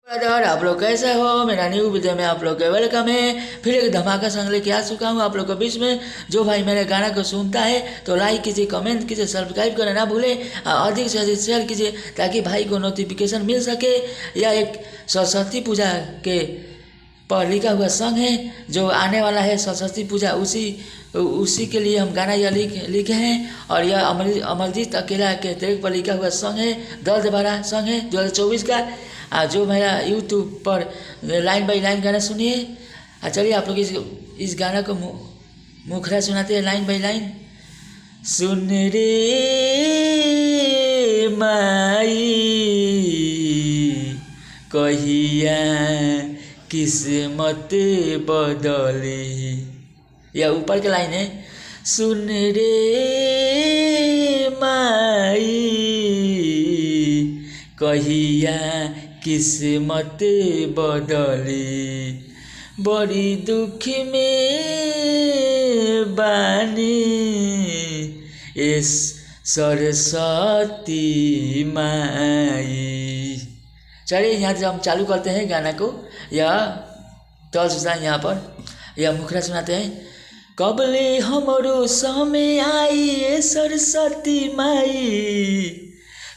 Brother, आप लोग कैसे हो? मेरा न्यू वीडियो में आप लोग का वेलकम है। फिर एक धमाका संग लेके आ चुका हूँ आप लोग के बीच में। जो भाई मेरे गाना को सुनता है तो लाइक कीजिए, कमेंट कीजिए, सब्सक्राइब करना ना भूले, अधिक से अधिक शेयर कीजिए ताकि भाई को नोटिफिकेशन मिल सके। यह एक सरस्वती पूजा के पर लिखा हुआ सॉन्ग है जो आने वाला है सरस्वती पूजा, उसी के लिए हम गाना यह लिखे हैं। और यह अमरजीत अकेला के ट्रैक पर लिखा हुआ सॉन्ग है, दर्द भरा सॉन्ग है 2024 का। जो मेरा यूट्यूब पर लाइन बाई लाइन गाना सुनिए। चलिए आप लोग इस गाना को मुखरा सुनाते हैं लाइन बाई लाइन। सुन रे माई कहिया किस्मत बदले, यह ऊपर के लाइन है। सुन रे माई कहिया किस्मत बदले, बड़ी दुख में बानी इस सरस्वती माई। चलिए यहाँ से हम चालू करते हैं गाना को। यह तल सुनाए, यहाँ पर यह मुखरा सुनाते हैं। कबले हमरो समय आई सरस्वती माई,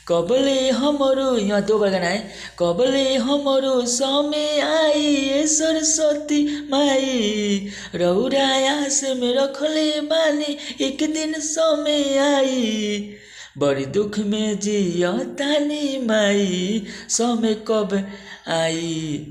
कबले हमरो, यहाँ दो बार गाना है। कबले हमरो समय आई सरस्वती माई, रौरायास में रखले बानी एक दिन समय आई, बड़ी दुख में जिया तानी माई समय कब आई,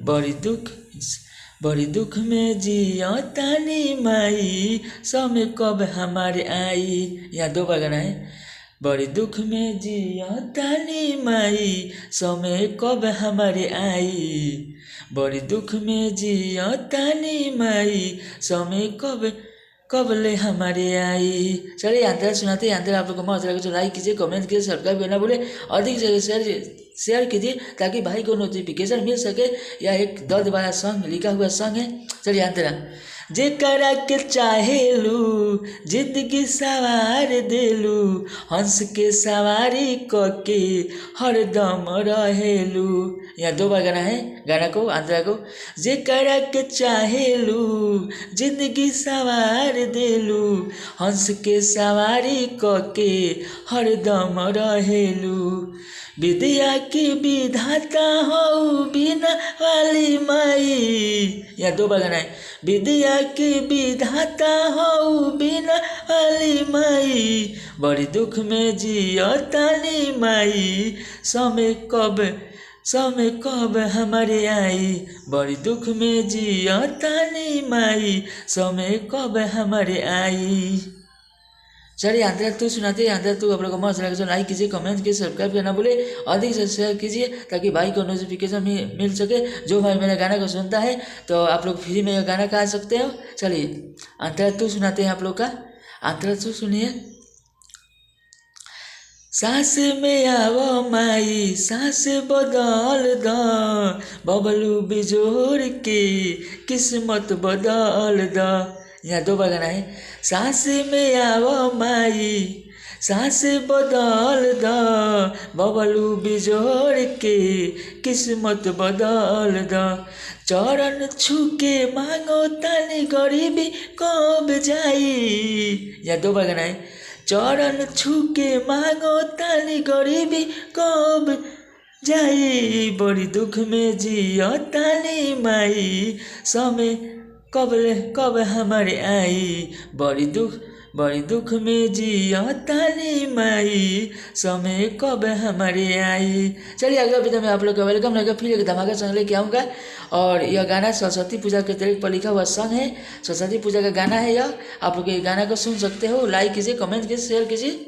बड़ी दुख में जिया तानी माई समय कब हमारे आई। यहाँ दो बार गाना है। बड़ी दुख में जिया तानी माई समय कब हमारे आई, बड़ी दुख में जिया तानी माई समय कब ले हमारे आई। चलिए अंतर सुनाते हैं। अंतर आप लोग को मजा लगे तो लाइक कीजिए, कमेंट कीजिए, सब्सक्राइब करना भूले, अधिक से शेयर कीजिए ताकि भाई को नोटिफिकेशन मिल सके। यह एक दर्द वाला सॉन्ग लिखा हुआ सॉन्ग है। चलिए अंतर। जेकरा के चाहेलू जिंदगी सवार देलू, हंस के सवारी कके हरदम रहेलू। यहाँ दो बार गाना है, गाना को आंध्रा को। जेकरा के चाहेलू जिंदगी सवार देलू, हंस के सवारी कके हरदम रहेलू, विद्या की विधाता हो बिना वाली माई। यहाँ दो बार गाना है। विद्या की विधाता हो बिना वाली माई, बड़ी दुख में जिया तानी माई समय कब हमारे आई, बड़ी दुख में जिया तानी माई समय कब हमारे आई। चलिए आंध्रा तू सुनाते हैं। आंध्रा तू आप लोग को मस्त लगे तो लाइक कीजिए, कमेंट कीजिए, सब्सक्राइब करना भूले, अधिक से शेयर कीजिए ताकि भाई को नोटिफिकेशन मिल सके। जो भाई मेरे गाना को सुनता है तो आप लोग फ्री में गाना गा सकते हो। चलिए आंध्रा तू सुनाते हैं आप लोग का। आंध्रा तू सुनिए। सांस में आवो माई सांस बदल द, बबलू बिजोड़ के किस्मत बदल द। यहाँ दो बार गाना है। सांस में आवो माई सांस बदल द, बबलू बिजोड़ के किस्मत बदल द, चरण छू के मांगो तानी गरीबी कब जाई। यहाँ दो बार गाना है। चरण छू के मांगो तानी गरीबी कब जाई, बड़ी दुख में जिया तानी माई समय कब हमारे आई, बड़ी दुख में जिया तानी माई समय कब हमारे आई। चलिए अगला वीडियो में आप लोग का वेलकम रहेगा। फिर एक धमाका सॉन्ग लेके आऊँगा। और यह गाना सरस्वती पूजा के तरीके पर लिखा हुआ सॉन्ग है। सरस्वती पूजा का गाना है यह। आप लोग ये गाना को सुन सकते हो। लाइक कीजिए, कमेंट कीजिए, शेयर कीजिए।